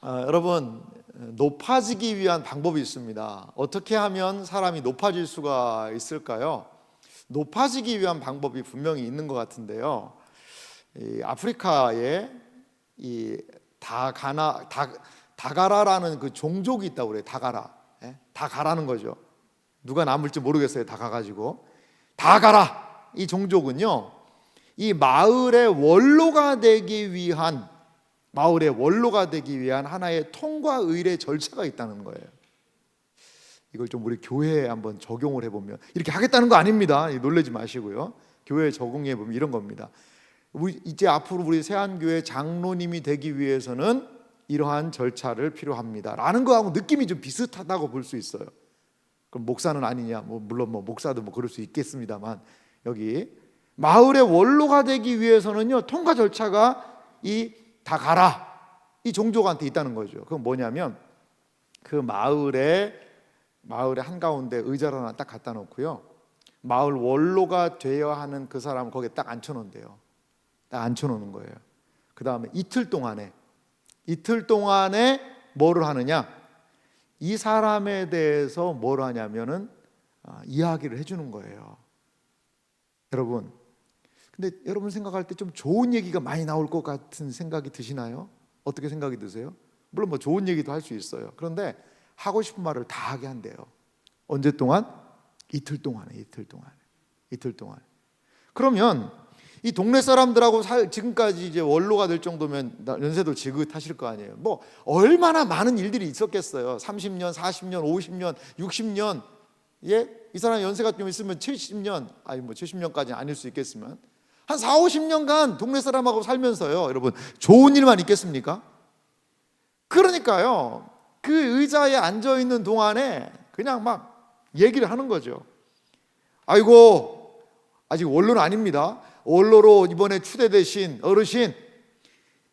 여러분, 높아지기 위한 방법이 있습니다. 어떻게 하면 사람이 높아질 수가 있을까요? 높아지기 위한 방법이 분명히 있는 것 같은데요. 이 아프리카에 이 다가라라는 그 종족이 있다고 그래요. 다가라. 예? 다 가라는 거죠. 누가 남을지 모르겠어요. 다 가가지고 다가라. 이 종족은요, 이 마을의 원로가 되기 위한 하나의 통과 의례 절차가 있다는 거예요. 이걸 좀 우리 교회에 한번 적용을 해보면, 이렇게 하겠다는 거 아닙니다. 놀라지 마시고요. 교회에 적용해 보면 이런 겁니다. 이제 앞으로 우리 세안교회 장로님이 되기 위해서는 이러한 절차를 필요합니다 라는 거하고 느낌이 좀 비슷하다고 볼 수 있어요. 그럼 목사는 아니냐? 물론 목사도 그럴 수 있겠습니다만, 여기 마을의 원로가 되기 위해서는요, 통과 절차가 다 가라 이 종족한테 있다는 거죠. 그건 뭐냐면, 그 마을의 한가운데 의자를 하나 딱 갖다 놓고요, 마을 원로가 되어야 하는 그 사람을 거기에 딱 앉혀놓는데요. 딱 앉혀놓는 거예요. 그 다음에 이틀 동안에 뭐를 하느냐, 이 사람에 대해서 뭘 하냐면은 이야기를 해주는 거예요. 여러분, 근데 여러분 생각할 때 좀 좋은 얘기가 많이 나올 것 같은 생각이 드시나요? 어떻게 생각이 드세요? 물론 좋은 얘기도 할 수 있어요. 그런데 하고 싶은 말을 다 하게 한대요. 언제 동안? 이틀 동안에. 그러면 이 동네 사람들하고 지금까지 이제 원로가 될 정도면 연세도 지긋하실 거 아니에요. 얼마나 많은 일들이 있었겠어요. 30년, 40년, 50년, 60년. 예? 이 사람 연세가 좀 있으면 70년, 70년까지는 아닐 수 있겠지만 한 4, 50년간 동네 사람하고 살면서요, 여러분, 좋은 일만 있겠습니까? 그러니까요, 그 의자에 앉아 있는 동안에 그냥 막 얘기를 하는 거죠. 아이고, 아직 원로는 아닙니다. 원로로 이번에 추대되신 어르신,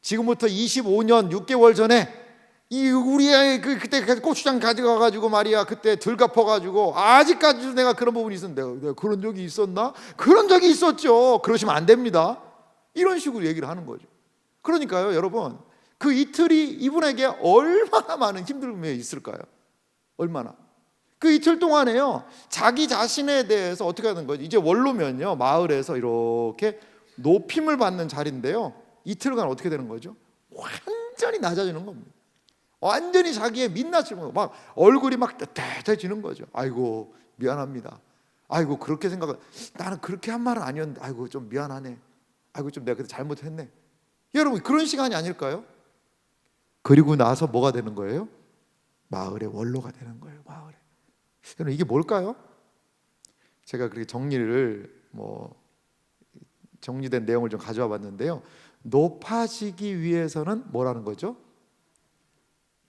지금부터 25년 6개월 전에 우리 아이 그때 고추장 가져가가지고 말이야, 그때 들갚아가지고 아직까지도 내가 그런 부분이 있었는데, 내가 그런 적이 있었나? 그런 적이 있었죠. 그러시면 안 됩니다. 이런 식으로 얘기를 하는 거죠. 그러니까요, 여러분, 그 이틀이 이분에게 얼마나 많은 힘듦이 있을까요? 얼마나. 그 이틀 동안에요, 자기 자신에 대해서 어떻게 하는 거죠? 이제 원로면요, 마을에서 이렇게 높임을 받는 자리인데요, 이틀간 어떻게 되는 거죠? 완전히 낮아지는 겁니다. 완전히 자기의 민낯을 보고 막 얼굴이 막 따뜻해지는 거죠. 아이고, 미안합니다. 아이고, 그렇게 나는 그렇게 한 말은 아니었는데, 아이고, 좀 미안하네. 아이고, 좀 내가 그때 잘못했네. 여러분, 그런 시간이 아닐까요? 그리고 나서 뭐가 되는 거예요? 마을의 원로가 되는 거예요. 마을에. 여러분, 이게 뭘까요? 제가 그렇게 정리된 내용을 좀 가져와 봤는데요, 높아지기 위해서는 뭐라는 거죠?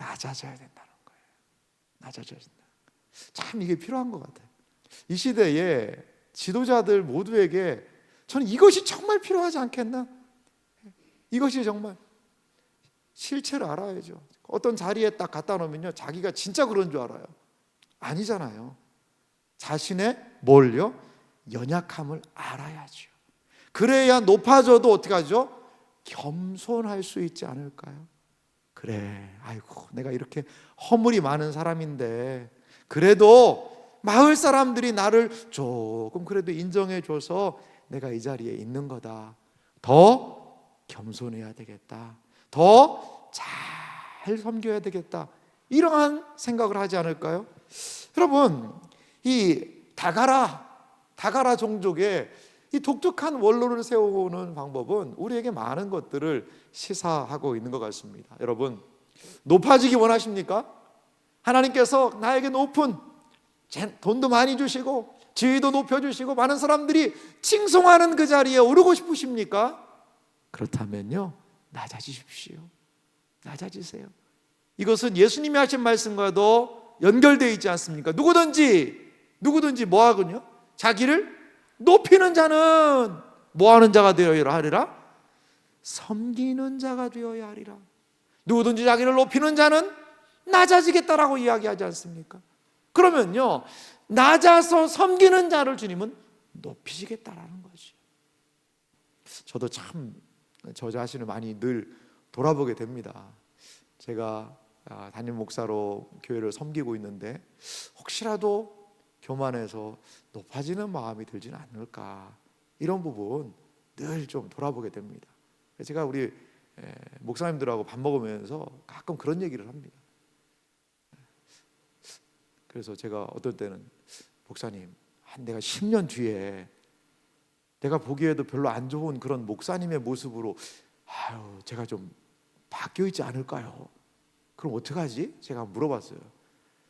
낮아져야 된다는 거예요. 낮아져야 된다. 참 이게 필요한 것 같아요. 이 시대에 지도자들 모두에게 저는 이것이 정말 필요하지 않겠나? 이것이 정말 실체를 알아야죠. 어떤 자리에 딱 갖다 놓으면요, 자기가 진짜 그런 줄 알아요. 아니잖아요. 자신의 뭘요? 연약함을 알아야죠. 그래야 높아져도 어떻게 하죠? 겸손할 수 있지 않을까요? 그래, 아이고, 내가 이렇게 허물이 많은 사람인데 그래도 마을 사람들이 나를 조금 그래도 인정해줘서 내가 이 자리에 있는 거다. 더 겸손해야 되겠다. 더 잘 섬겨야 되겠다. 이러한 생각을 하지 않을까요? 여러분, 이 다가라 종족의 이 독특한 원로를 세우는 방법은 우리에게 많은 것들을 시사하고 있는 것 같습니다. 여러분, 높아지기 원하십니까? 하나님께서 나에게 높은 돈도 많이 주시고 지위도 높여주시고 많은 사람들이 칭송하는 그 자리에 오르고 싶으십니까? 그렇다면요, 낮아지십시오. 낮아지세요. 이것은 예수님이 하신 말씀과도 연결되어 있지 않습니까? 누구든지 뭐하군요? 자기를 높이는 자는 뭐하는 자가 되어야 하리라? 섬기는 자가 되어야 하리라. 누구든지 자기를 높이는 자는 낮아지겠다라고 이야기하지 않습니까? 그러면요, 낮아서 섬기는 자를 주님은 높이시겠다라는 거죠. 저도 참 저 자신을 많이 늘 돌아보게 됩니다. 제가 담임 목사로 교회를 섬기고 있는데 혹시라도 교만해서 높아지는 마음이 들지는 않을까, 이런 부분 늘 좀 돌아보게 됩니다. 제가 우리 목사님들하고 밥 먹으면서 가끔 그런 얘기를 합니다. 그래서 제가 어떨 때는 목사님, 한 내가 10년 뒤에 내가 보기에도 별로 안 좋은 그런 목사님의 모습으로 제가 좀 바뀌어 있지 않을까요? 그럼 어떡하지? 제가 물어봤어요.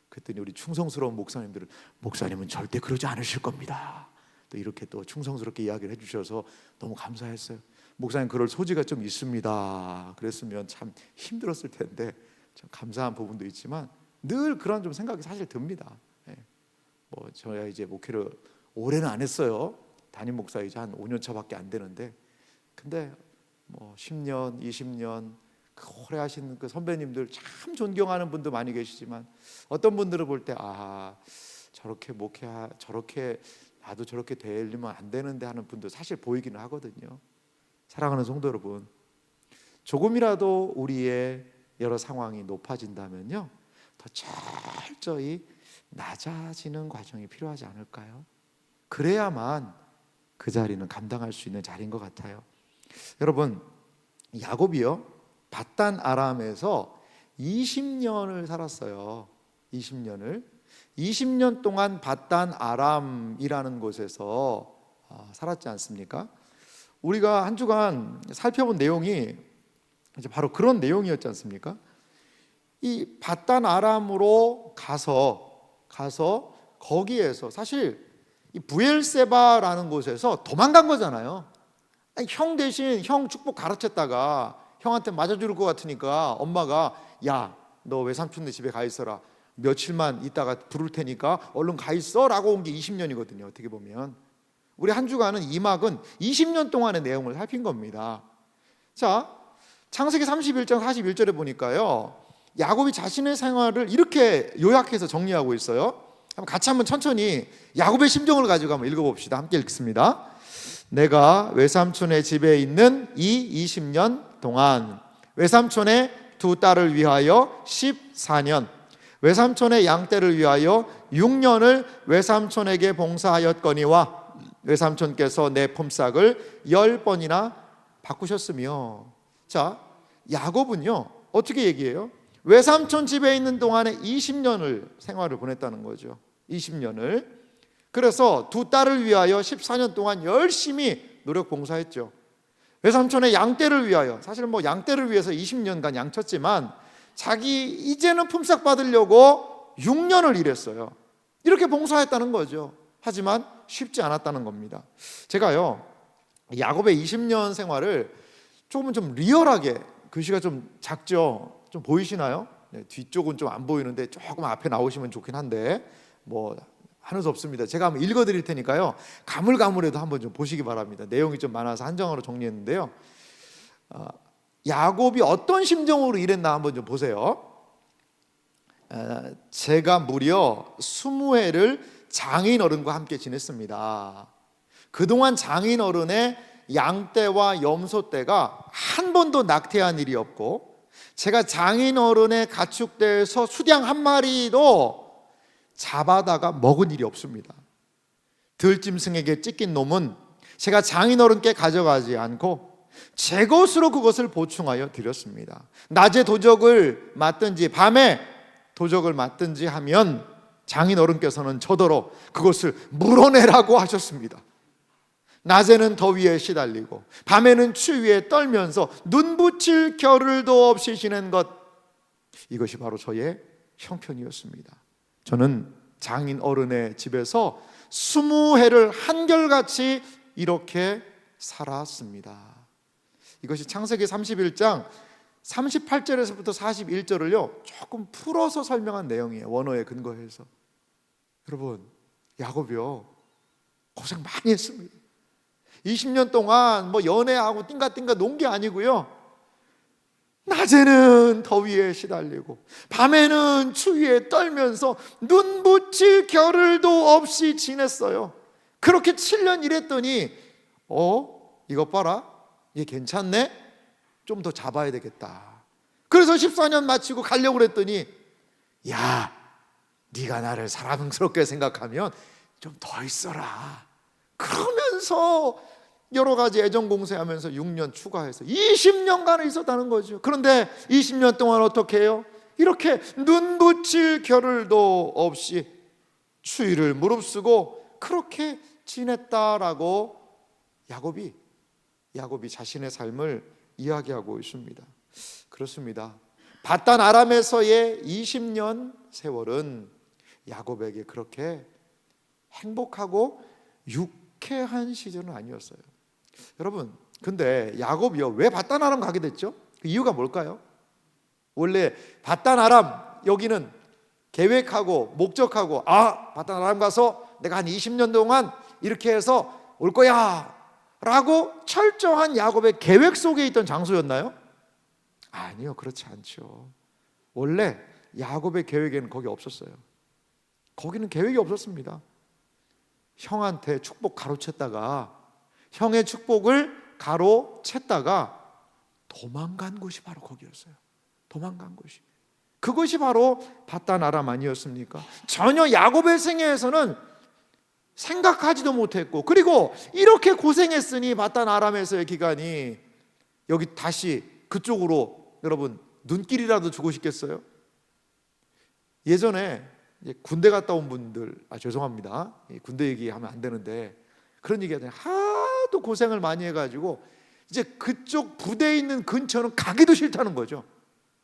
그랬더니 우리 충성스러운 목사님들은 목사님은 절대 그러지 않으실 겁니다. 또 이렇게 또 충성스럽게 이야기를 해주셔서 너무 감사했어요. 목사님 그럴 소지가 좀 있습니다. 그랬으면 참 힘들었을 텐데 참 감사한 부분도 있지만 늘 그런 좀 생각이 사실 듭니다. 뭐 저야 이제 목회를 오래는 안 했어요. 담임 목사이자 한 5년 차밖에 안 되는데, 근데 뭐 10년, 20년 오래 하신 그 선배님들 참 존경하는 분도 많이 계시지만 어떤 분들을 볼 때 저렇게 저렇게 나도 저렇게 되려면 안 되는데 하는 분도 사실 보이기는 하거든요. 사랑하는 성도 여러분, 조금이라도 우리의 여러 상황이 높아진다면요, 더 철저히 낮아지는 과정이 필요하지 않을까요? 그래야만 그 자리는 감당할 수 있는 자리인 것 같아요. 여러분, 야곱이요, 밧단 아람에서 20년을 살았어요. 20년 동안 밧단 아람이라는 곳에서 살았지 않습니까? 우리가 한 주간 살펴본 내용이 이제 바로 그런 내용이었지 않습니까? 이 밧단 아람으로 가서 거기에서 사실 이 부엘세바라는 곳에서 도망간 거잖아요. 아니, 형 대신 형 축복 가르쳤다가 형한테 맞아줄 것 같으니까 엄마가 야, 너 외삼촌네 집에 가 있어라, 며칠만 있다가 부를 테니까 얼른 가 있어 라고 온 게 20년이거든요. 어떻게 보면 우리 한 주간은 이 막은 20년 동안의 내용을 살핀 겁니다. 자, 창세기 31장 41절에 보니까요, 야곱이 자신의 생활을 이렇게 요약해서 정리하고 있어요. 같이 한번 천천히 야곱의 심정을 가지고 한번 읽어봅시다. 함께 읽습니다. 내가 외삼촌의 집에 있는 이 20년 동안 외삼촌의 두 딸을 위하여 14년, 외삼촌의 양떼를 위하여 6년을 외삼촌에게 봉사하였거니와 외삼촌께서 내 품삯을 10번이나 바꾸셨으며. 자, 야곱은요 어떻게 얘기해요? 외삼촌 집에 있는 동안에 20년을 생활을 보냈다는 거죠. 20년을. 그래서 두 딸을 위하여 14년 동안 열심히 노력 봉사했죠. 외삼촌의 양떼를 위하여, 사실 뭐 양떼를 위해서 20년간 양쳤지만 자기 이제는 품삯 받으려고 6년을 일했어요. 이렇게 봉사했다는 거죠. 하지만 쉽지 않았다는 겁니다. 제가요 야곱의 20년 생활을 조금은 좀 리얼하게, 글씨가 좀 작죠? 좀 보이시나요? 네, 뒤쪽은 좀 안 보이는데 조금 앞에 나오시면 좋긴 한데 뭐 하는 수 없습니다. 제가 한번 읽어드릴 테니까요, 가물가물해도 한번 좀 보시기 바랍니다. 내용이 좀 많아서 한 장으로 정리했는데요, 야곱이 어떤 심정으로 일했나 한번 좀 보세요. 제가 무려 20해를 장인어른과 함께 지냈습니다. 그동안 장인어른의 양떼와 염소떼가 한 번도 낙태한 일이 없고, 제가 장인어른의 가축대에서 수량 한 마리도 잡아다가 먹은 일이 없습니다. 들짐승에게 찢긴 놈은 제가 장인어른께 가져가지 않고 제 것으로 그것을 보충하여 드렸습니다. 낮에 도적을 맞든지 밤에 도적을 맞든지 하면 장인어른께서는 저더러 그것을 물어내라고 하셨습니다. 낮에는 더위에 시달리고 밤에는 추위에 떨면서 눈 붙일 겨를도 없이 지낸 것, 이것이 바로 저의 형편이었습니다. 저는 장인어른의 집에서 20해를 한결같이 이렇게 살았습니다. 이것이 창세기 31장 38절에서부터 41절을요 조금 풀어서 설명한 내용이에요. 원어에 근거해서. 여러분, 야곱이요 고생 많이 했습니다. 20년 동안 뭐 연애하고 띵가띵가 논 게 아니고요, 낮에는 더위에 시달리고 밤에는 추위에 떨면서 눈 붙일 겨를도 없이 지냈어요. 그렇게 7년 일했더니 이것 봐라, 얘 괜찮네? 좀 더 잡아야 되겠다. 그래서 14년 마치고 가려고 그랬더니, 야, 네가 나를 사랑스럽게 생각하면 좀 더 있어라. 그러면서 여러 가지 애정 공세하면서 6년 추가해서 20년간을 있었다는 거죠. 그런데 20년 동안 어떻게 해요? 이렇게 눈 붙일 겨를도 없이 추위를 무릅쓰고 그렇게 지냈다라고 야곱이 자신의 삶을 이야기하고 있습니다. 그렇습니다. 바단 아람에서의 20년 세월은 야곱에게 그렇게 행복하고 유쾌한 시절은 아니었어요. 여러분, 근데 야곱이요, 왜 바단 아람 가게 됐죠? 그 이유가 뭘까요? 원래 바단 아람, 여기는 계획하고 목적하고, 바단 아람 가서 내가 한 20년 동안 이렇게 해서 올 거야 라고 철저한 야곱의 계획 속에 있던 장소였나요? 아니요, 그렇지 않죠. 원래 야곱의 계획에는 거기 없었어요. 거기는 계획이 없었습니다. 형한테 축복 가로챘다가, 형의 축복을 가로챘다가 도망간 곳이 바로 거기였어요. 도망간 곳이. 그것이 바로 바단 아람 아니었습니까? 전혀 야곱의 생애에서는 생각하지도 못했고, 그리고 이렇게 고생했으니 바단 아람에서의 기간이 여기 다시 그쪽으로, 여러분, 눈길이라도 주고 싶겠어요? 예전에 군대 갔다 온 분들, 죄송합니다, 군대 얘기하면 안 되는데 그런 얘기 하잖아요. 하도 고생을 많이 해가지고 이제 그쪽 부대에 있는 근처는 가기도 싫다는 거죠.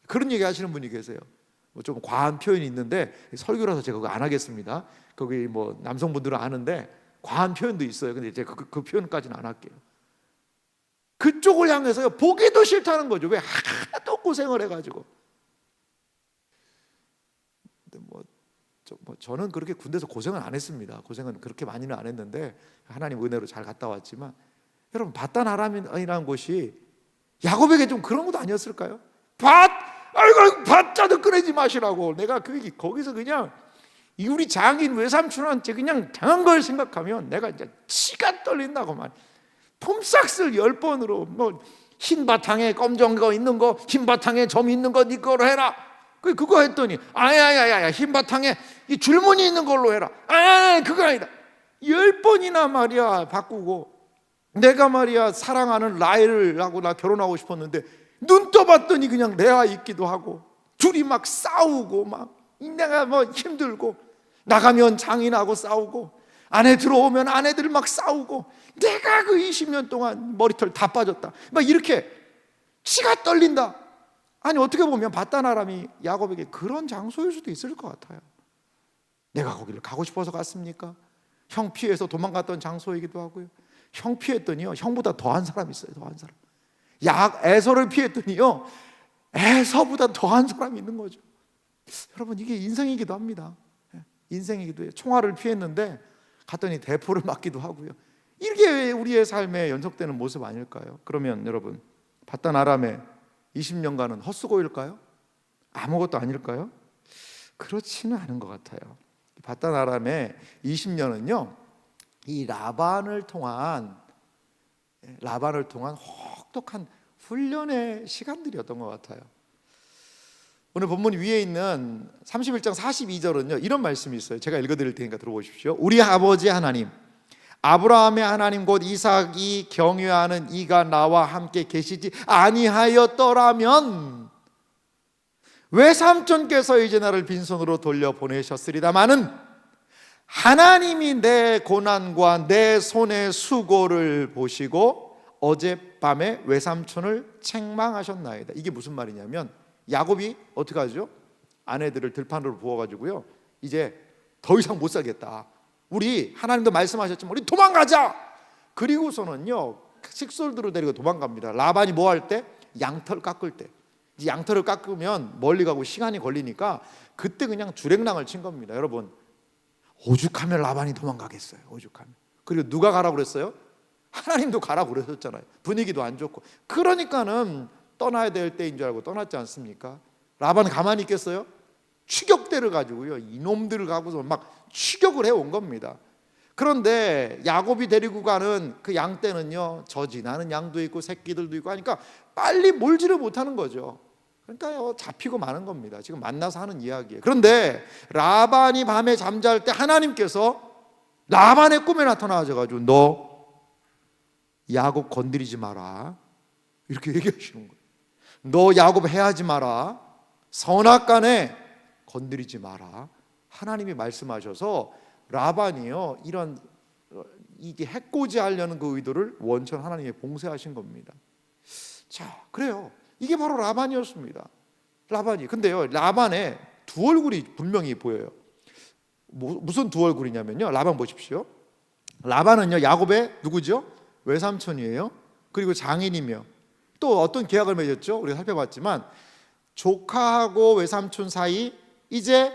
그런 얘기 하시는 분이 계세요. 좀 과한 표현이 있는데 설교라서 제가 그거 안 하겠습니다. 거기 남성분들은 아는데 과한 표현도 있어요. 근데 이제 그 표현까지는 안 할게요. 그쪽을 향해서요, 보기도 싫다는 거죠. 왜? 하도 고생을 해가지고. 근데 저는 그렇게 군대에서 고생은 안 했습니다. 고생은 그렇게 많이는 안 했는데 하나님 은혜로 잘 갔다 왔지만, 여러분, 바단 아람이라는 곳이 야곱에게 좀 그런 것도 아니었을까요? 아이고 밭자도 꺼내지 마시라고. 내가 거기서 그냥 우리 장인 외삼촌한테 그냥 당한 걸 생각하면 내가 이제 치가 떨린다고만. 폼싹쓸 10번으로 흰 바탕에 검정 거 있는 거, 흰 바탕에 점 있는 거 네 거로 해라. 그거 했더니 아야야야야, 흰 바탕에 이 줄무늬 있는 걸로 해라. 그거 아니다. 10번이나 말이야 바꾸고. 내가 말이야 사랑하는 라헬을 하고 나 결혼하고 싶었는데 눈 떠봤더니 그냥 레아 있기도 하고, 둘이 막 싸우고, 막 내가 힘들고, 나가면 장인하고 싸우고, 안에 들어오면 아내들 막 싸우고, 내가 그 20년 동안 머리털 다 빠졌다, 막 이렇게 치가 떨린다. 아니, 어떻게 보면 바단 아람이 야곱에게 그런 장소일 수도 있을 것 같아요. 내가 거기를 가고 싶어서 갔습니까? 형 피해서 도망갔던 장소이기도 하고요. 형 피했더니요, 형보다 더한 사람이 있어요. 더한 사람. 에서를 피했더니요, 에서보다 더한 사람이 있는 거죠. 여러분, 이게 인생이기도 합니다. 인생이기도 해요. 총알을 피했는데 갔더니 대포를 맞기도 하고요. 이게 우리의 삶에 연속되는 모습 아닐까요? 그러면 여러분, 바단 아람의 20년간은 헛수고일까요? 아무것도 아닐까요? 그렇지는 않은 것 같아요. 바단 아람의 20년은요, 이 라반을 통한 혹독한 훈련의 시간들이었던 것 같아요. 오늘 본문 위에 있는 31장 42절은요, 이런 말씀이 있어요. 제가 읽어드릴 테니까 들어보십시오. 우리 아버지 하나님, 아브라함의 하나님 곧 이삭이 경외하는 이가 나와 함께 계시지 아니하였더라면 외삼촌께서 이제 나를 빈손으로 돌려보내셨으리다마는 하나님이 내 고난과 내 손의 수고를 보시고 어젯밤에 외삼촌을 책망하셨나이다. 이게 무슨 말이냐면, 야곱이 어떻게 하죠? 아내들을 들판으로 부어가지고요, 이제 더 이상 못 살겠다, 우리 하나님도 말씀하셨지만 우리 도망가자. 그리고서는요, 식솔들을 데리고 도망갑니다. 라반이 뭐 할 때? 양털 깎을 때. 양털을 깎으면 멀리 가고 시간이 걸리니까 그때 그냥 주랭랑을 친 겁니다. 여러분, 오죽하면 라반이 도망가겠어요. 오죽하면. 그리고 누가 가라고 그랬어요? 하나님도 가라고 그러셨잖아요. 분위기도 안 좋고. 그러니까는 떠나야 될 때인 줄 알고 떠났지 않습니까? 라반은 가만히 있겠어요? 추격대를 가지고요, 이놈들을 가고서 막 추격을 해온 겁니다. 그런데 야곱이 데리고 가는 그 양떼는요, 저 지나는 양도 있고 새끼들도 있고 하니까 빨리 몰지를 못하는 거죠. 그러니까 잡히고 마는 겁니다. 지금 만나서 하는 이야기예요. 그런데 라반이 밤에 잠잘 때 하나님께서 라반의 꿈에 나타나셔가지고 너 야곱 건드리지 마라 이렇게 얘기하시는 거예요. 너 야곱 해하지 마라. 선악간에 건드리지 마라. 하나님이 말씀하셔서 라반이요 이런 이게 해코지 하려는 그 의도를 원천 하나님이 봉쇄하신 겁니다. 자, 그래요. 이게 바로 라반이었습니다. 라반이. 근데요, 라반의 두 얼굴이 분명히 보여요. 무슨 두 얼굴이냐면요. 라반 보십시오. 라반은요, 야곱의 누구죠? 외삼촌이에요. 그리고 장인이며 또 어떤 계약을 맺었죠? 우리가 살펴봤지만 조카하고 외삼촌 사이 이제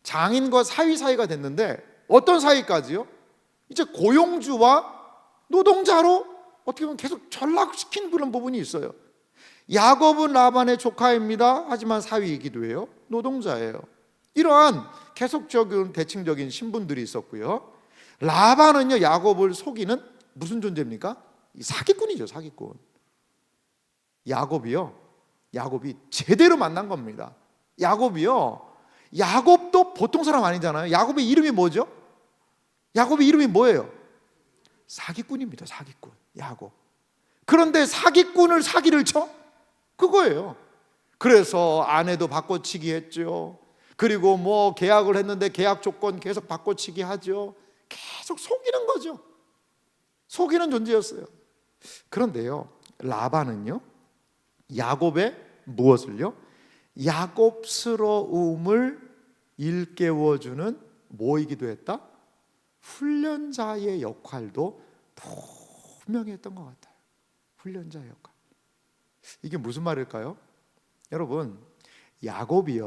장인과 사위 사이가 됐는데 어떤 사이까지요? 이제 고용주와 노동자로 어떻게 보면 계속 전락시킨 그런 부분이 있어요. 야곱은 라반의 조카입니다. 하지만 사위이기도 해요. 노동자예요. 이러한 계속적인 대칭적인 신분들이 있었고요. 라반은요 야곱을 속이는 무슨 존재입니까? 사기꾼이죠. 사기꾼. 야곱이 제대로 만난 겁니다. 야곱도 보통 사람 아니잖아요. 야곱의 이름이 뭐죠? 야곱의 이름이 뭐예요? 사기꾼입니다. 사기꾼. 야곱. 그런데 사기꾼을 사기를 쳐? 그거예요. 그래서 아내도 바꿔치기 했죠. 그리고 뭐 계약을 했는데 계약 조건 계속 바꿔치기 하죠. 계속 속이는 거죠. 속이는 존재였어요. 그런데요, 라반은요, 야곱의 무엇을요? 야곱스러움을 일깨워주는 뭐이기도 했다? 훈련자의 역할도 분명히 했던 것 같아요. 훈련자의 역할. 이게 무슨 말일까요? 여러분, 야곱이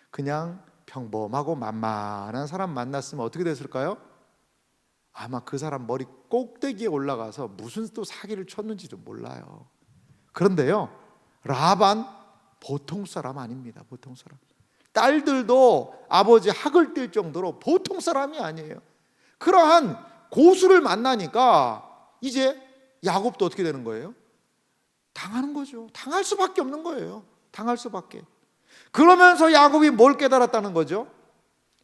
그냥 평범하고 만만한 사람 만났으면 어떻게 됐을까요? 아마 그 사람 머리 꼭대기에 올라가서 무슨 또 사기를 쳤는지도 몰라요. 그런데요, 라반 보통 사람 아닙니다. 보통 사람. 딸들도 아버지 학을 띨 정도로 보통 사람이 아니에요. 그러한 고수를 만나니까 이제 야곱도 어떻게 되는 거예요? 당하는 거죠. 당할 수밖에 없는 거예요. 당할 수밖에. 그러면서 야곱이 뭘 깨달았다는 거죠?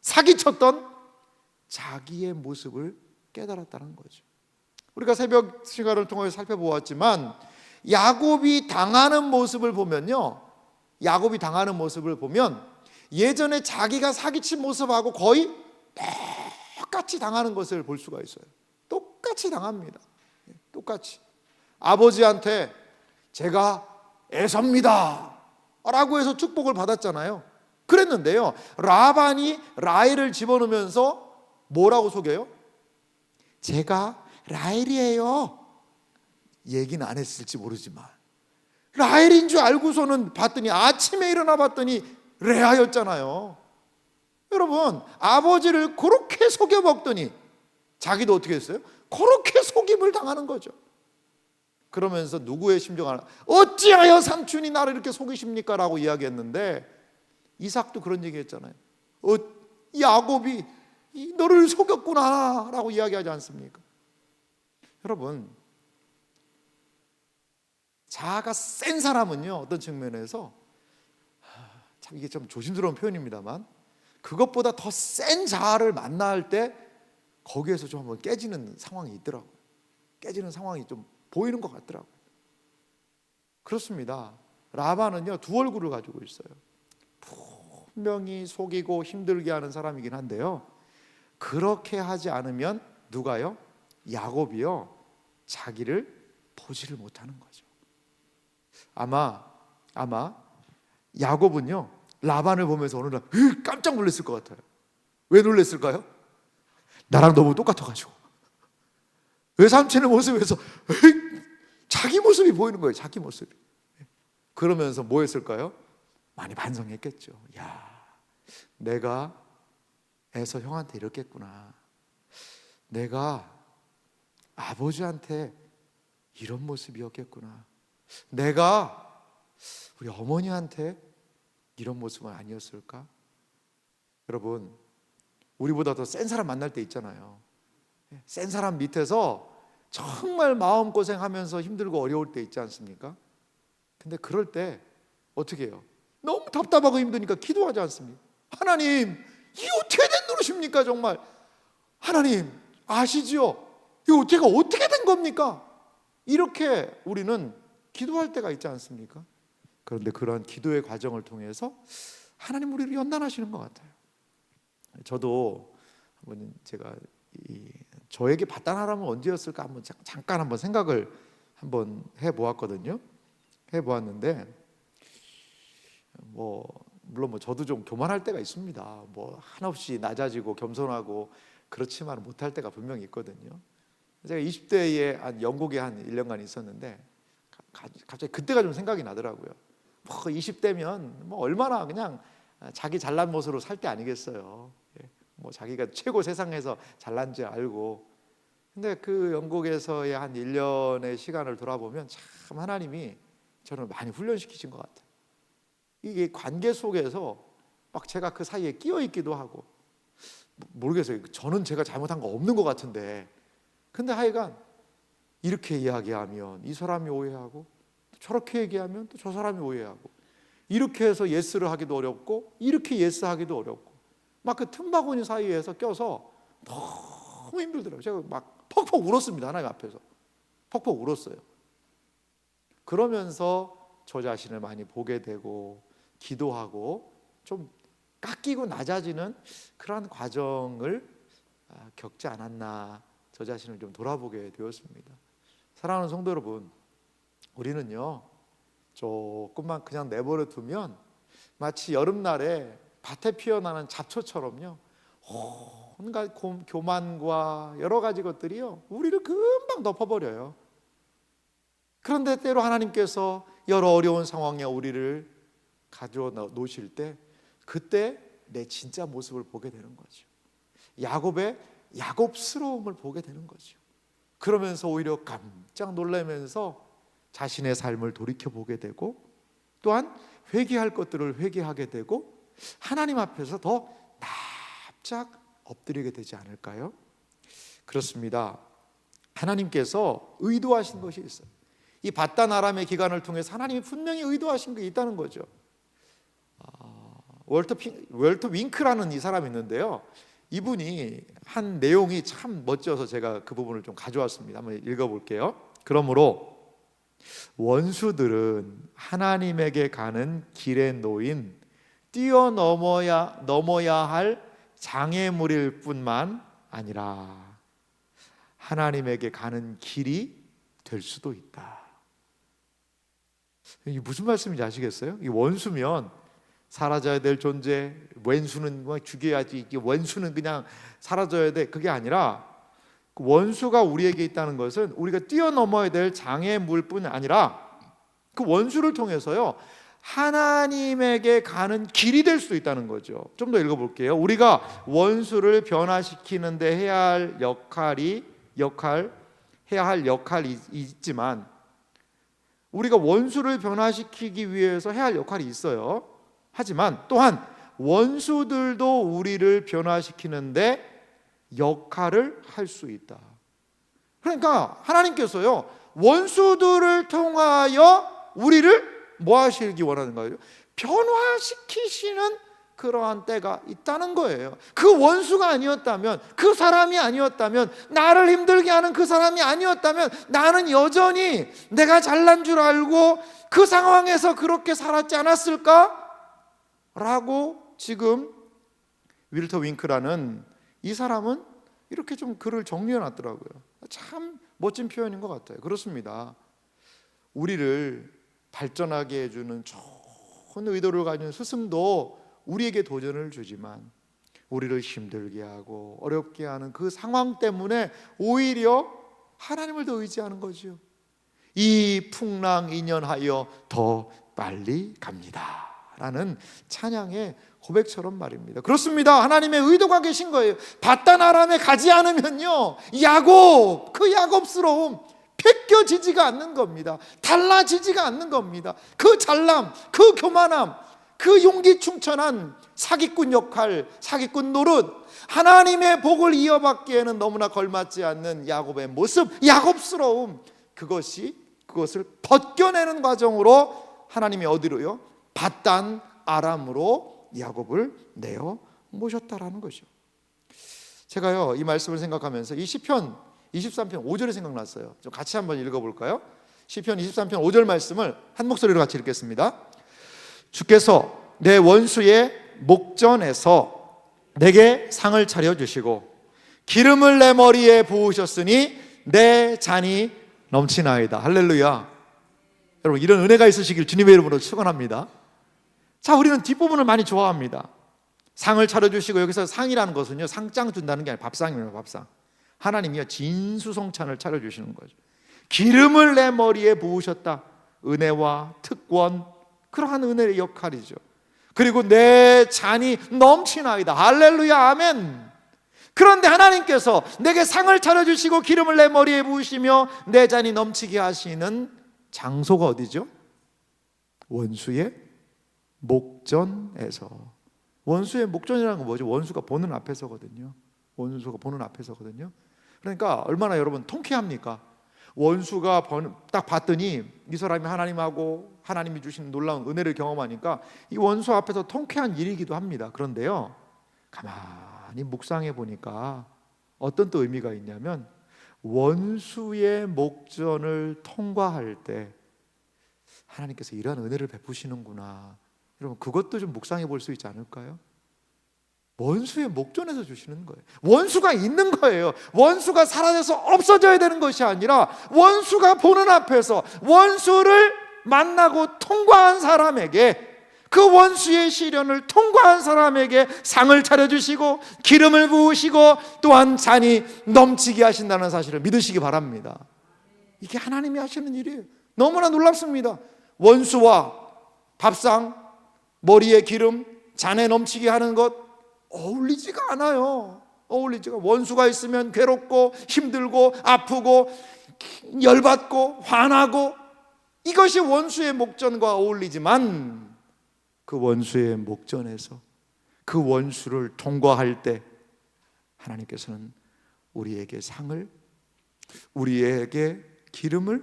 사기쳤던 자기의 모습을 깨달았다는 거죠. 우리가 새벽 시간을 통해서 살펴보았지만 야곱이 당하는 모습을 보면요, 예전에 자기가 사기친 모습하고 거의 똑같이 당하는 것을 볼 수가 있어요. 똑같이 당합니다. 똑같이. 아버지한테 제가 에서입니다 라고 해서 축복을 받았잖아요. 그랬는데요, 라반이 라헬을 집어넣으면서 뭐라고 속여요? 제가 라헬이에요. 얘기는 안 했을지 모르지만 라헬인 줄 알고서는 봤더니 아침에 일어나 봤더니 레아였잖아요. 여러분, 아버지를 그렇게 속여 먹더니 자기도 어떻게 했어요? 그렇게 속임을 당하는 거죠. 그러면서 누구의 심정을 어찌하여 삼촌이 나를 이렇게 속이십니까? 라고 이야기했는데 이삭도 그런 얘기 했잖아요. 야곱이 너를 속였구나 라고 이야기하지 않습니까? 여러분, 자아가 센 사람은요, 어떤 측면에서 참 이게 좀 조심스러운 표현입니다만 그것보다 더 센 자아를 만날 때 거기에서 좀 한번 깨지는 상황이 있더라고요. 깨지는 상황이 좀 보이는 것 같더라고요. 그렇습니다. 라반은요 두 얼굴을 가지고 있어요. 분명히 속이고 힘들게 하는 사람이긴 한데요, 그렇게 하지 않으면 누가요? 야곱이요 자기를 보지를 못하는 거죠. 아마 야곱은요 라반을 보면서 어느 날 깜짝 놀랐을 것 같아요. 왜 놀랐을까요? 나랑 너무 똑같아가지고 외삼촌의 모습에서 자기 모습이 보이는 거예요. 자기 모습이. 그러면서 뭐 했을까요? 많이 반성했겠죠. 야, 내가 애서 형한테 이렇겠구나. 내가 아버지한테 이런 모습이었겠구나. 내가 우리 어머니한테 이런 모습은 아니었을까? 여러분, 우리보다 더 센 사람 만날 때 있잖아요. 센 사람 밑에서 정말 마음고생하면서 힘들고 어려울 때 있지 않습니까? 근데 그럴 때 어떻게 해요? 너무 답답하고 힘드니까 기도하지 않습니까? 하나님, 이게 어떻게 된 노릇입니까 정말? 하나님 아시죠? 이거 제가 어떻게 된 겁니까? 이렇게 우리는 기도할 때가 있지 않습니까? 그런데 그러한 기도의 과정을 통해서 하나님 우리를 연단하시는 것 같아요. 저도 한번 제가 저에게 받다나라면 언제였을까 한번 잠깐 한번 생각을 한번 해보았거든요. 해보았는데 물론 저도 좀 교만할 때가 있습니다. 한없이 낮아지고 겸손하고 그렇지만 못할 때가 분명히 있거든요. 제가 20대에 영국에 한 1년간 있었는데 갑자기 그때가 좀 생각이 나더라고요. 20대면 얼마나 그냥 자기 잘난 모습으로 살 때 아니겠어요. 자기가 최고 세상에서 잘난 줄 알고. 근데 그 영국에서의 한 1년의 시간을 돌아보면 참 하나님이 저를 많이 훈련시키신 것 같아요. 이게 관계 속에서 막 제가 그 사이에 끼어 있기도 하고, 모르겠어요. 저는 제가 잘못한 거 없는 것 같은데, 근데 하여간 이렇게 이야기하면 이 사람이 오해하고, 저렇게 얘기하면 또 저 사람이 오해하고, 이렇게 해서 예스를 하기도 어렵고 이렇게 예스하기도 어렵고, 막 그 틈바구니 사이에서 껴서 너무 힘들더라고요. 제가 막 퍽퍽 울었습니다. 하나님 앞에서 퍽퍽 울었어요. 그러면서 저 자신을 많이 보게 되고 기도하고 좀 깎이고 낮아지는 그러한 과정을 겪지 않았나, 저 자신을 좀 돌아보게 되었습니다. 사랑하는 성도 여러분, 우리는요 조금만 그냥 내버려 두면 마치 여름날에 밭에 피어나는 잡초처럼요, 온갖 교만과 여러 가지 것들이요 우리를 금방 덮어버려요. 그런데 때로 하나님께서 여러 어려운 상황에 우리를 가져 놓으실 때, 그때 내 진짜 모습을 보게 되는 거죠. 야곱의 야곱스러움을 보게 되는 거죠. 그러면서 오히려 깜짝 놀라면서 자신의 삶을 돌이켜보게 되고, 또한 회개할 것들을 회개하게 되고, 하나님 앞에서 더 납작 엎드리게 되지 않을까요? 그렇습니다. 하나님께서 의도하신 것이 있어요. 이 바단 아람의 기간을 통해서 하나님이 분명히 의도하신 게 있다는 거죠. 월터 윙크라는 이 사람이 있는데요, 이분이 한 내용이 참 멋져서 제가 그 부분을 좀 가져왔습니다. 한번 읽어볼게요. 그러므로 원수들은 하나님에게 가는 길에 놓인 뛰어넘어야 할 장애물일 뿐만 아니라 하나님에게 가는 길이 될 수도 있다. 이게 무슨 말씀인지 아시겠어요? 이 원수면 사라져야 될 존재, 왼수는 죽여야지, 원수는 그냥 사라져야 돼, 그게 아니라 원수가 우리에게 있다는 것은 우리가 뛰어넘어야 될 장애물뿐 아니라 그 원수를 통해서요 하나님에게 가는 길이 될 수도 있다는 거죠. 좀 더 읽어볼게요. 우리가 원수를 변화시키는데 해야 할 역할이 있지만, 우리가 원수를 변화시키기 위해서 해야 할 역할이 있어요. 하지만 또한 원수들도 우리를 변화시키는데 역할을 할 수 있다. 그러니까 하나님께서요 원수들을 통하여 우리를 뭐 하시기 원하는 거예요? 변화시키시는 그러한 때가 있다는 거예요. 그 원수가 아니었다면, 그 사람이 아니었다면, 나를 힘들게 하는 그 사람이 아니었다면 나는 여전히 내가 잘난 줄 알고 그 상황에서 그렇게 살았지 않았을까? 라고 지금 윌터 윙크라는 이 사람은 이렇게 좀 글을 정리해 놨더라고요. 참 멋진 표현인 것 같아요. 그렇습니다. 우리를 발전하게 해주는 좋은 의도를 가진 스승도 우리에게 도전을 주지만, 우리를 힘들게 하고 어렵게 하는 그 상황 때문에 오히려 하나님을 더 의지하는 거죠. 이 풍랑 인연하여 더 빨리 갑니다 라는 찬양의 고백처럼 말입니다. 그렇습니다. 하나님의 의도가 계신 거예요. 바단 아람에 가지 않으면요 야곱, 그 야곱스러움 벗겨지지가 않는 겁니다. 달라지지가 않는 겁니다. 그 잘남, 그 교만함, 그 용기 충천한 사기꾼 역할, 사기꾼 노릇, 하나님의 복을 이어받기에는 너무나 걸맞지 않는 야곱의 모습, 야곱스러움, 그것을 벗겨내는 과정으로 하나님이 어디로요? 밧단 아람으로 야곱을 내어 모셨다라는 거죠. 제가요 이 말씀을 생각하면서 이 시편 23편 5절이 생각났어요. 좀 같이 한번 읽어볼까요? 시편 23편 5절 말씀을 한 목소리로 같이 읽겠습니다. 주께서 내 원수의 목전에서 내게 상을 차려주시고 기름을 내 머리에 부으셨으니 내 잔이 넘치나이다. 할렐루야. 여러분 이런 은혜가 있으시길 주님의 이름으로 축원합니다. 자, 우리는 뒷부분을 많이 좋아합니다. 상을 차려주시고, 여기서 상이라는 것은요 상장 준다는 게 아니라 밥상입니다. 밥상. 하나님이요 진수성찬을 차려주시는 거죠. 기름을 내 머리에 부으셨다. 은혜와 특권, 그러한 은혜의 역할이죠. 그리고 내 잔이 넘치나이다. 할렐루야. 아멘. 그런데 하나님께서 내게 상을 차려주시고 기름을 내 머리에 부으시며 내 잔이 넘치게 하시는 장소가 어디죠? 원수의 목전에서. 원수의 목전이라는 건 뭐죠? 원수가 보는 앞에서거든요. 원수가 보는 앞에서거든요. 그러니까 얼마나 여러분 통쾌합니까? 원수가 딱 봤더니 이 사람이 하나님하고 하나님이 주신 놀라운 은혜를 경험하니까 이 원수 앞에서 통쾌한 일이기도 합니다. 그런데요 가만히 묵상해 보니까 어떤 또 의미가 있냐면, 원수의 목전을 통과할 때 하나님께서 이러한 은혜를 베푸시는구나. 여러분 그것도 좀 묵상해 볼 수 있지 않을까요? 원수의 목전에서 주시는 거예요. 원수가 있는 거예요. 원수가 사라져서 없어져야 되는 것이 아니라 원수가 보는 앞에서 원수를 만나고 통과한 사람에게, 그 원수의 시련을 통과한 사람에게 상을 차려주시고 기름을 부으시고 또한 잔이 넘치게 하신다는 사실을 믿으시기 바랍니다. 이게 하나님이 하시는 일이에요. 너무나 놀랍습니다. 원수와 밥상, 머리에 기름, 잔에 넘치게 하는 것 어울리지가 않아요. 원수가 있으면 괴롭고 힘들고 아프고 열받고 화나고, 이것이 원수의 목전과 어울리지만 그 원수의 목전에서 그 원수를 통과할 때 하나님께서는 우리에게 상을, 우리에게 기름을,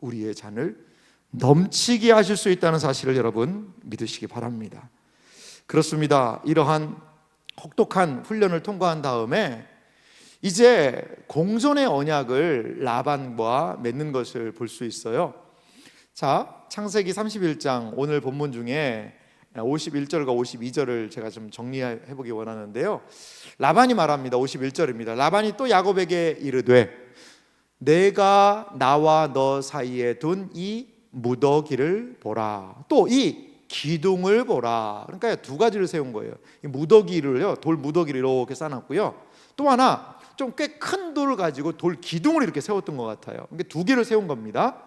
우리의 잔을 넘치게 하실 수 있다는 사실을 여러분 믿으시기 바랍니다. 그렇습니다. 이러한 혹독한 훈련을 통과한 다음에 이제 공존의 언약을 라반과 맺는 것을 볼 수 있어요. 자, 창세기 31장 오늘 본문 중에 51절과 52절을 제가 좀 정리해 보기 원하는데요. 라반이 말합니다. 51절입니다. 라반이 또 야곱에게 이르되 내가 나와 너 사이에 둔 이 무더기를 보라. 또 이 기둥을 보라. 그러니까 두 가지를 세운 거예요. 이 무더기를요, 돌 무더기를 이렇게 쌓아놨고요. 또 하나 좀 꽤 큰 돌을 가지고 돌 기둥을 이렇게 세웠던 것 같아요. 그러니까 두 개를 세운 겁니다.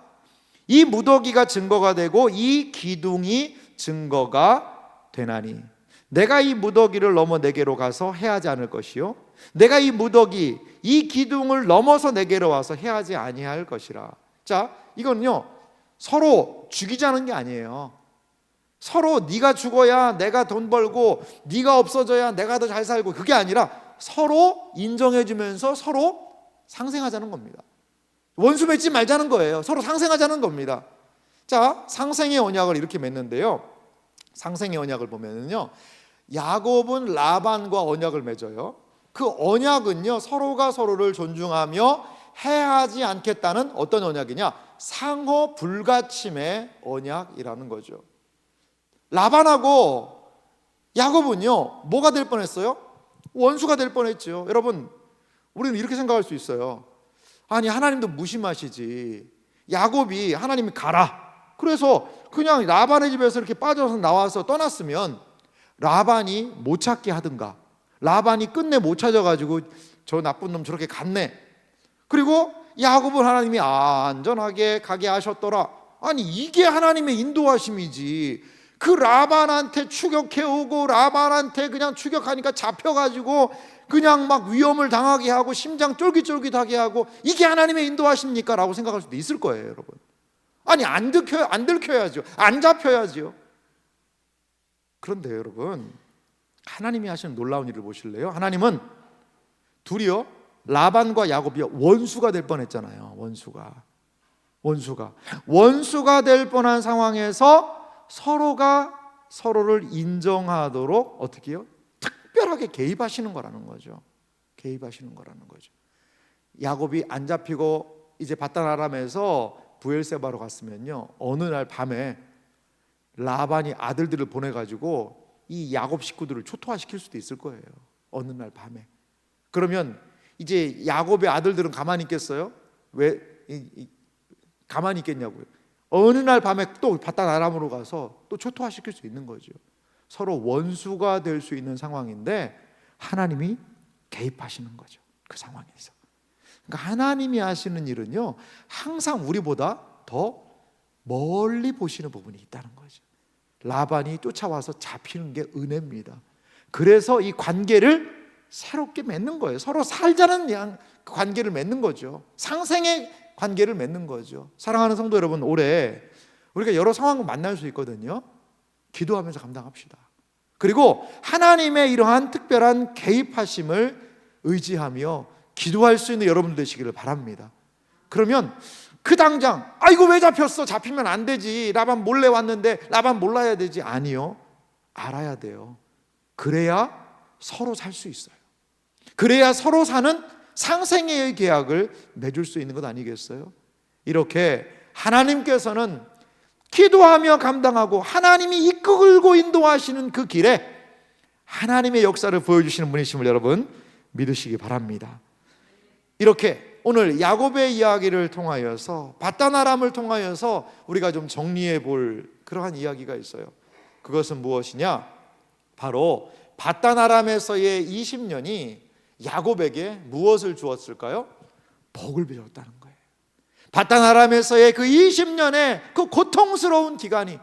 이 무더기가 증거가 되고 이 기둥이 증거가 되나니 내가 이 무더기를 넘어 내게로 가서 해하지 않을 것이요 내가 이 무더기 이 기둥을 넘어서 내게로 와서 해하지 아니할 것이라. 자, 이건요 서로 죽이자는 게 아니에요. 서로 네가 죽어야 내가 돈 벌고 네가 없어져야 내가 더 잘 살고, 그게 아니라 서로 인정해주면서 서로 상생하자는 겁니다. 원수 맺지 말자는 거예요. 서로 상생하자는 겁니다. 자, 상생의 언약을 이렇게 맺는데요, 상생의 언약을 보면은요 야곱은 라반과 언약을 맺어요. 그 언약은요 서로가 서로를 존중하며 해하지 않겠다는 어떤 언약이냐, 상호 불가침의 언약이라는 거죠. 라반하고 야곱은요 뭐가 될 뻔했어요? 원수가 될 뻔했죠. 여러분 우리는 이렇게 생각할 수 있어요. 아니 하나님도 무심하시지, 야곱이 하나님이 가라 그래서 그냥 라반의 집에서 이렇게 빠져서 나와서 떠났으면 라반이 못 찾게 하든가, 라반이 끝내 못 찾아가지고 저 나쁜 놈 저렇게 갔네, 그리고 야곱은 하나님이 안전하게 가게 하셨더라. 아니 이게 하나님의 인도하심이지. 그 라반한테 추격해오고 라반한테 그냥 추격하니까 잡혀가지고 그냥 막 위험을 당하게 하고 심장 쫄깃쫄깃하게 하고, 이게 하나님의 인도하십니까? 라고 생각할 수도 있을 거예요. 여러분 아니 안 들켜야죠. 안 잡혀야죠. 그런데 여러분 하나님이 하시는 놀라운 일을 보실래요? 하나님은 둘이요 라반과 야곱이 원수가 될 뻔했잖아요. 원수가 될 뻔한 상황에서 서로가 서로를 인정하도록 어떻게 해요? 특별하게 개입하시는 거라는 거죠. 개입하시는 거라는 거죠. 야곱이 안 잡히고 이제 바단 아람에서 브엘세바로 갔으면요, 어느 날 밤에 라반이 아들들을 보내가지고 이 야곱 식구들을 초토화시킬 수도 있을 거예요. 어느 날 밤에. 그러면 이제 야곱의 아들들은 가만히 있겠어요? 왜 가만히 있겠냐고요. 어느 날 밤에 또 바단 아람으로 가서 또 초토화시킬 수 있는 거죠. 서로 원수가 될 수 있는 상황인데 하나님이 개입하시는 거죠. 그 상황에서. 그러니까 하나님이 하시는 일은요, 항상 우리보다 더 멀리 보시는 부분이 있다는 거죠. 라반이 쫓아와서 잡히는 게 은혜입니다. 그래서 이 관계를 새롭게 맺는 거예요. 서로 살자는 관계를 맺는 거죠. 상생의 관계를 맺는 거죠. 사랑하는 성도 여러분, 올해 우리가 여러 상황을 만날 수 있거든요. 기도하면서 감당합시다. 그리고 하나님의 이러한 특별한 개입하심을 의지하며 기도할 수 있는 여러분들 되시기를 바랍니다. 그러면 그 당장 이거 왜 잡혔어? 잡히면 안 되지. 라반 몰래 왔는데 라반 몰라야 되지. 아니요, 알아야 돼요. 그래야 서로 살 수 있어요. 그래야 서로 사는 상생의 계약을 맺을 수 있는 것 아니겠어요? 이렇게 하나님께서는 기도하며 감당하고 하나님이 이끌고 인도하시는 그 길에 하나님의 역사를 보여주시는 분이심을 여러분 믿으시기 바랍니다. 이렇게 오늘 야곱의 이야기를 통하여서 바단 아람을 통하여서 우리가 좀 정리해 볼 그러한 이야기가 있어요. 그것은 무엇이냐? 바로 바단 아람에서의 20년이 야곱에게 무엇을 주었을까요? 복을 주었다는 거예요. 바단 아람에서의 그 20년의 그 고통스러운 기간이,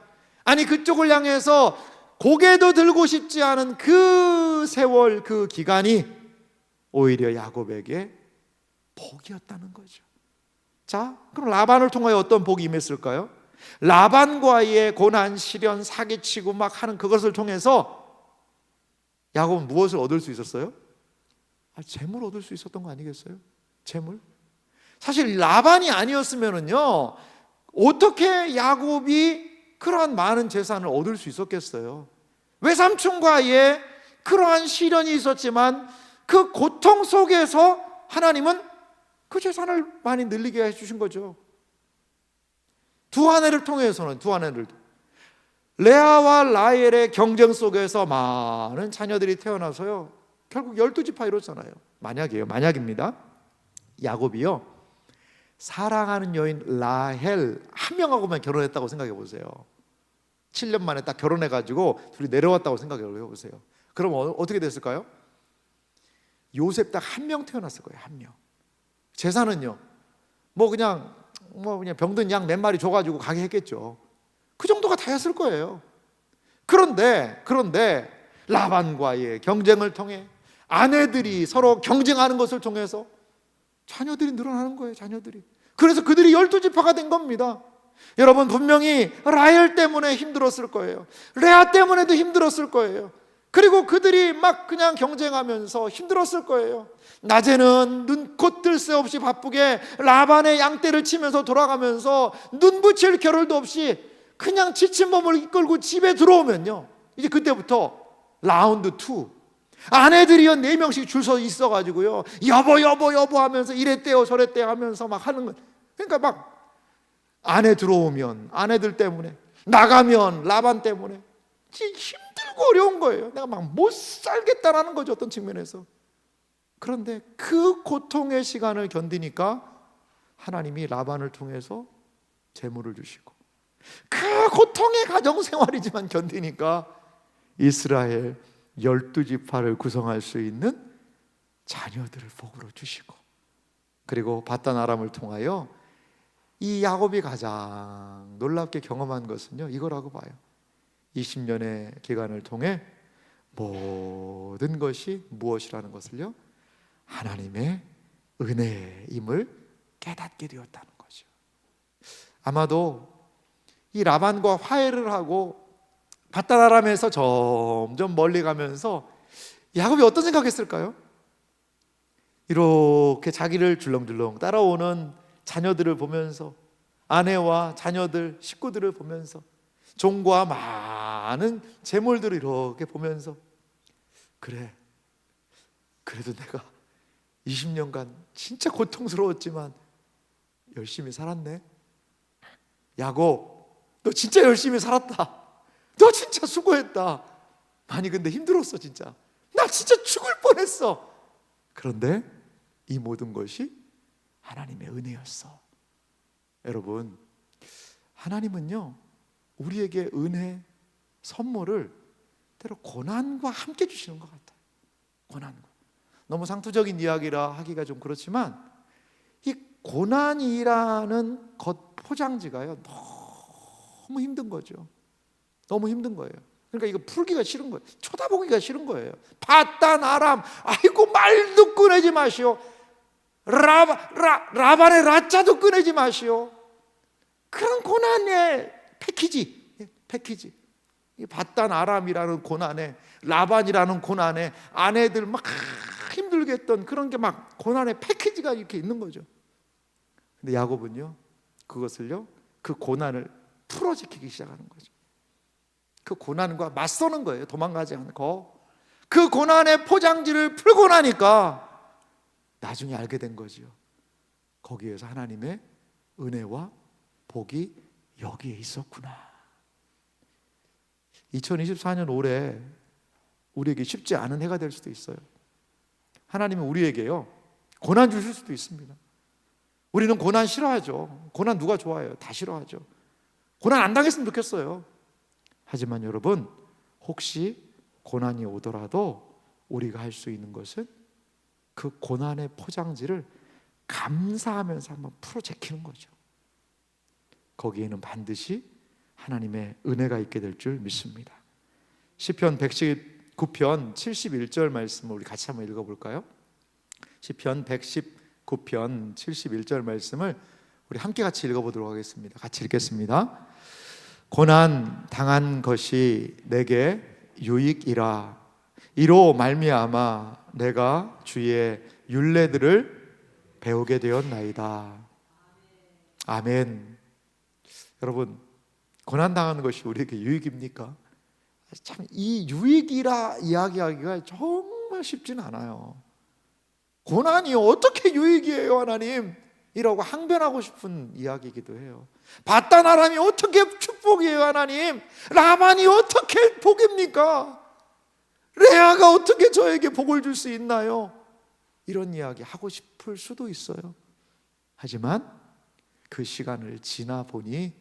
아니 그쪽을 향해서 고개도 들고 싶지 않은 그 세월, 그 기간이 오히려 야곱에게 복이었다는 거죠. 자, 그럼 라반을 통하여 어떤 복이 임했을까요? 라반과의 고난, 시련, 사기치고 막 하는 그것을 통해서 야곱은 무엇을 얻을 수 있었어요? 재물 얻을 수 있었던 거 아니겠어요? 재물? 사실 라반이 아니었으면은요, 어떻게 야곱이 그러한 많은 재산을 얻을 수 있었겠어요? 외삼촌과의 그러한 시련이 있었지만 그 고통 속에서 하나님은 그 재산을 많이 늘리게 해주신 거죠. 두 아내를 통해서는, 레아와 라헬의 경쟁 속에서 많은 자녀들이 태어나서요, 결국 12지파 이뤘잖아요. 만약입니다. 야곱이요, 사랑하는 여인 라헬 한 명하고만 결혼했다고 생각해 보세요. 7년 만에 딱 결혼해가지고 둘이 내려왔다고 생각해 보세요. 그럼 어떻게 됐을까요? 요셉 딱 한 명 태어났을 거예요. 한 명. 재산은요, 그냥 병든 양 몇 마리 줘가지고 가게 했겠죠. 그 정도가 다였을 거예요. 그런데 라반과의 경쟁을 통해 아내들이 서로 경쟁하는 것을 통해서 자녀들이 늘어나는 거예요. 자녀들이. 그래서 그들이 12지파가 된 겁니다. 여러분, 분명히 라헬 때문에 힘들었을 거예요. 레아 때문에도 힘들었을 거예요. 그리고 그들이 막 그냥 경쟁하면서 힘들었을 거예요. 낮에는 눈코 뜰 새 없이 바쁘게 라반의 양떼를 치면서 돌아가면서 눈 붙일 겨를도 없이 그냥 지친 몸을 이끌고 집에 들어오면요, 이제 그때부터 라운드 2. 아내들이요 4명씩 줄 서 있어가지고요, 여보 하면서 이랬대요 저랬대요 하면서 막 하는 거. 그러니까 막 아내 들어오면 아내들 때문에, 나가면 라반 때문에 힘들고 어려운 거예요. 내가 막 못 살겠다라는 거죠, 어떤 측면에서. 그런데 그 고통의 시간을 견디니까 하나님이 라반을 통해서 재물을 주시고, 그 고통의 가정생활이지만 견디니까 이스라엘 12지파를 구성할 수 있는 자녀들을 복으로 주시고, 그리고 바단 아람을 통하여 이 야곱이 가장 놀랍게 경험한 것은요, 이거라고 봐요. 20년의 기간을 통해 모든 것이 무엇이라는 것을요, 하나님의 은혜임을 깨닫게 되었다는 거죠. 아마도 이 라반과 화해를 하고 바단 아람에서 점점 멀리 가면서 야곱이 어떤 생각했을까요? 이렇게 자기를 줄렁줄렁 따라오는 자녀들을 보면서 아내와 자녀들, 식구들을 보면서, 종과 많은 재물들을 이렇게 보면서, 그래, 그래도 내가 20년간 진짜 고통스러웠지만 열심히 살았네. 야곱, 너 진짜 열심히 살았다. 너 진짜 수고했다. 많이 근데 힘들었어. 진짜 나 진짜 죽을 뻔했어. 그런데 이 모든 것이 하나님의 은혜였어. 여러분, 하나님은요, 우리에게 은혜, 선물을 때로 고난과 함께 주시는 것 같아요. 고난과. 너무 상투적인 이야기라 하기가 좀 그렇지만 이 고난이라는 것 포장지가요, 너무 힘든 거죠. 너무 힘든 거예요. 그러니까 이거 풀기가 싫은 거예요. 쳐다보기가 싫은 거예요. 바단 아람, 아이고 말도 꺼내지 마시오. 라반의 라자도 꺼내지 마시오. 그런 고난의 패키지. 이 바단 아람이라는 고난에, 라반이라는 고난에 아내들 막 힘들게 했던 그런 게 막 고난의 패키지가 이렇게 있는 거죠. 근데 야곱은요, 그것을요, 그 고난을 풀어지키기 시작하는 거죠. 그 고난과 맞서는 거예요. 도망가지 않고. 그 고난의 포장지를 풀고 나니까 나중에 알게 된 거죠. 거기에서 하나님의 은혜와 복이 여기에 있었구나. 2024년 올해 우리에게 쉽지 않은 해가 될 수도 있어요. 하나님은 우리에게요, 고난 주실 수도 있습니다. 우리는 고난 싫어하죠. 고난 누가 좋아해요? 다 싫어하죠. 고난 안 당했으면 좋겠어요. 하지만 여러분, 혹시 고난이 오더라도 우리가 할 수 있는 것은 그 고난의 포장지를 감사하면서 한번 풀어 제키는 거죠. 거기에는 반드시 하나님의 은혜가 있게 될 줄 믿습니다. 시편 119편 71절 말씀을 우리 같이 한번 읽어볼까요? 시편 119편 71절 말씀을 우리 함께 같이 읽어보도록 하겠습니다. 같이 읽겠습니다. 고난 당한 것이 내게 유익이라. 이로 말미암아 내가 주의 율례들을 배우게 되었나이다. 아멘. 여러분, 고난 당하는 것이 우리에게 유익입니까? 참 이 유익이라 이야기하기가 정말 쉽지는 않아요. 고난이 어떻게 유익이에요, 하나님? 이라고 항변하고 싶은 이야기이기도 해요. 바단 아람이 어떻게 축복이에요, 하나님? 라반이 어떻게 복입니까? 레아가 어떻게 저에게 복을 줄 수 있나요? 이런 이야기 하고 싶을 수도 있어요. 하지만 그 시간을 지나 보니,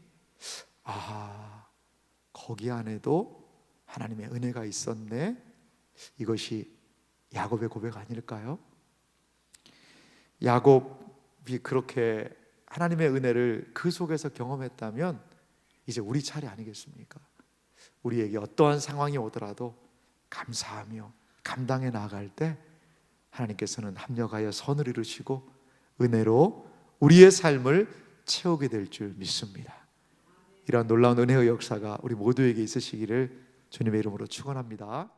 거기 안에도 하나님의 은혜가 있었네. 이것이 야곱의 고백 아닐까요? 야곱이 그렇게 하나님의 은혜를 그 속에서 경험했다면 이제 우리 차례 아니겠습니까? 우리에게 어떠한 상황이 오더라도 감사하며 감당해 나아갈 때 하나님께서는 합력하여 선을 이루시고 은혜로 우리의 삶을 채우게 될 줄 믿습니다. 이러한 놀라운 은혜의 역사가 우리 모두에게 있으시기를 주님의 이름으로 축원합니다.